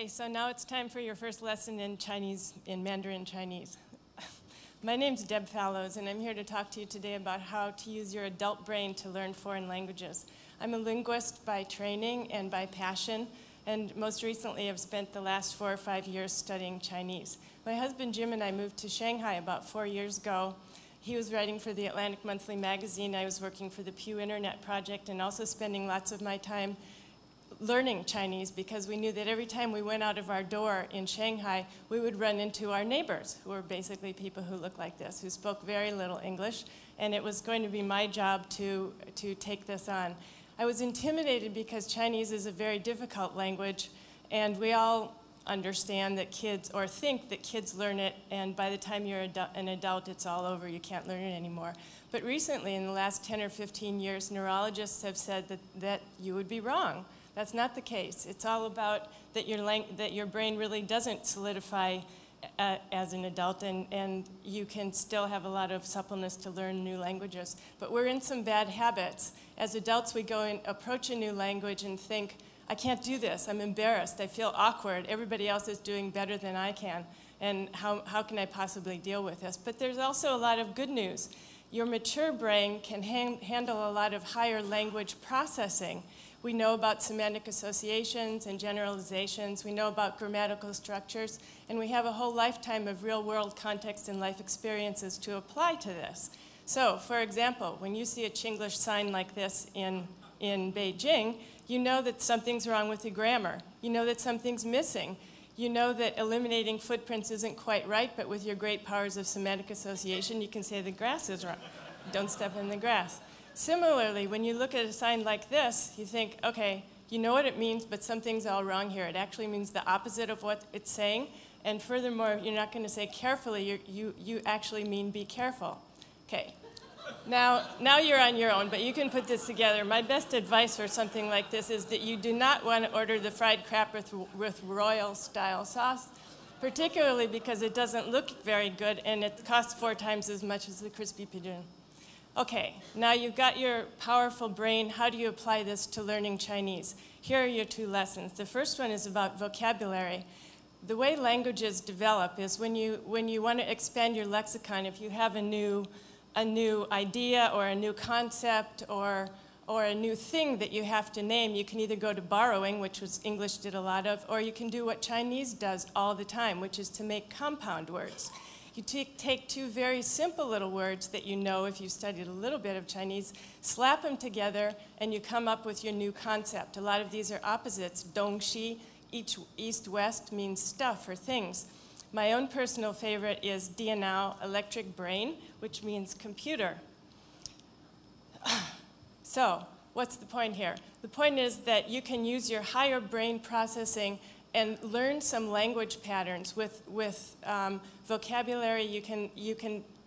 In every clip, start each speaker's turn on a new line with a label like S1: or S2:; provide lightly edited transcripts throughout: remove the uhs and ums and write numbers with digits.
S1: Okay, so now it's time for your first lesson in Chinese, in Mandarin Chinese. My name's Deb Fallows, and I'm here to talk to you today about how to use your adult brain to learn foreign languages. I'm a linguist by training and by passion, and most recently I've spent the last 4 or 5 years studying Chinese. My husband Jim and I moved to Shanghai about 4 years ago. He was writing for the Atlantic Monthly magazine. I was working for the Pew Internet Project and also spending lots of my time learning Chinese because we knew that every time we went out of our door in Shanghai, we would run into our neighbors, who were basically people who looked like this, who spoke very little English, and it was going to be my job to take this on. I was intimidated because Chinese is a very difficult language, and we all understand that kids, or think that kids learn it, and by the time you're an adult, it's all over, you can't learn it anymore. But recently, in the last 10 or 15 years, neurologists have said that you would be wrong. That's not the case. It's all about that your brain really doesn't solidify as an adult, and you can still have a lot of suppleness to learn new languages. But we're in some bad habits. As adults, we go and approach a new language and think, I can't do this. I'm embarrassed. I feel awkward. Everybody else is doing better than I can. And how can I possibly deal with this? But there's also a lot of good news. Your mature brain can handle a lot of higher language processing. We know about semantic associations and generalizations. We know about grammatical structures. And we have a whole lifetime of real-world context and life experiences to apply to this. So, for example, when you see a Chinglish sign like this in Beijing, you know that something's wrong with the grammar. You know that something's missing. You know that eliminating footprints isn't quite right, but with your great powers of semantic association, you can say the grass is wrong. Don't step in the grass. Similarly, when you look at a sign like this, you think, okay, you know what it means, but something's all wrong here. It actually means the opposite of what it's saying. And furthermore, you're not going to say carefully, you actually mean be careful. Okay. Now you're on your own, but you can put this together. My best advice for something like this is that you do not want to order the fried crab with royal-style sauce, particularly because it doesn't look very good, and it costs 4 times as much as the crispy pigeon. Okay, now you've got your powerful brain. How do you apply this to learning Chinese? Here are your 2 lessons. The first one is about vocabulary. The way languages develop is when you want to expand your lexicon, if you have a new idea or a new concept or a new thing that you have to name, you can either go to borrowing, which was English did a lot of, or you can do what Chinese does all the time, which is to make compound words. You take 2 very simple little words that you know if you've studied a little bit of Chinese, slap them together, and you come up with your new concept. A lot of these are opposites. Dongxi, east-west, means stuff or things. My own personal favorite is Dianao, electric brain, which means computer. So, what's the point here? The point is that you can use your higher brain processing and learn some language patterns with vocabulary.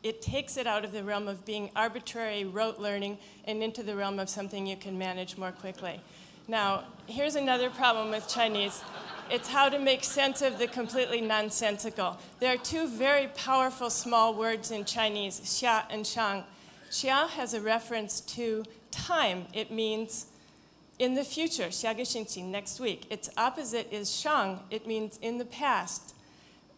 S1: It takes it out of the realm of being arbitrary rote learning and into the realm of something you can manage more quickly. Now, here's another problem with Chinese. It's how to make sense of the completely nonsensical. There are 2 very powerful small words in Chinese, xia and shang. Xia has a reference to time. It means in the future, 下个星期, next week. Its opposite is shang. It means in the past.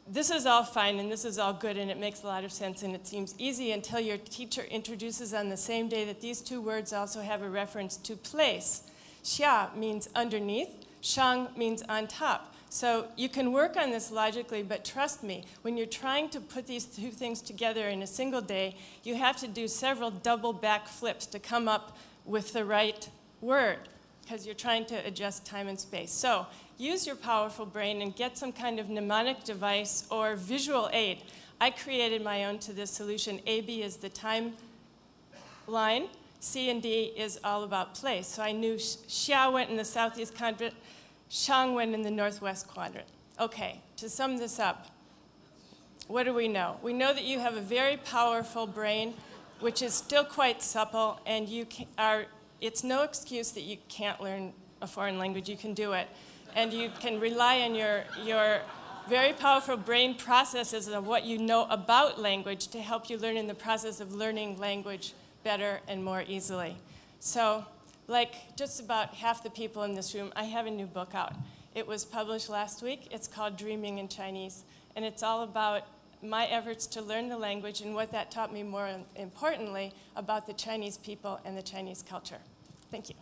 S1: This is all fine and this is all good and it makes a lot of sense and it seems easy until your teacher introduces on the same day that these 2 words also have a reference to place. Xia means underneath, shang means on top. So you can work on this logically, but trust me, when you're trying to put these 2 things together in a single day, you have to do several double back flips to come up with the right word, because you're trying to adjust time and space. So use your powerful brain and get some kind of mnemonic device or visual aid. I created my own to this solution. AB is the timeline. C and D is all about place. So I knew Xia went in the southeast quadrant, Shang went in the northwest quadrant. Okay, to sum this up, what do we know? We know that you have a very powerful brain, which is still quite supple, and it's no excuse that you can't learn a foreign language. You can do it. And you can rely on your very powerful brain processes of what you know about language to help you learn in the process of learning language better and more easily. So, like just about half the people in this room, I have a new book out. It was published last week. It's called Dreaming in Chinese, and it's all about my efforts to learn the language and what that taught me more importantly about the Chinese people and the Chinese culture. Thank you.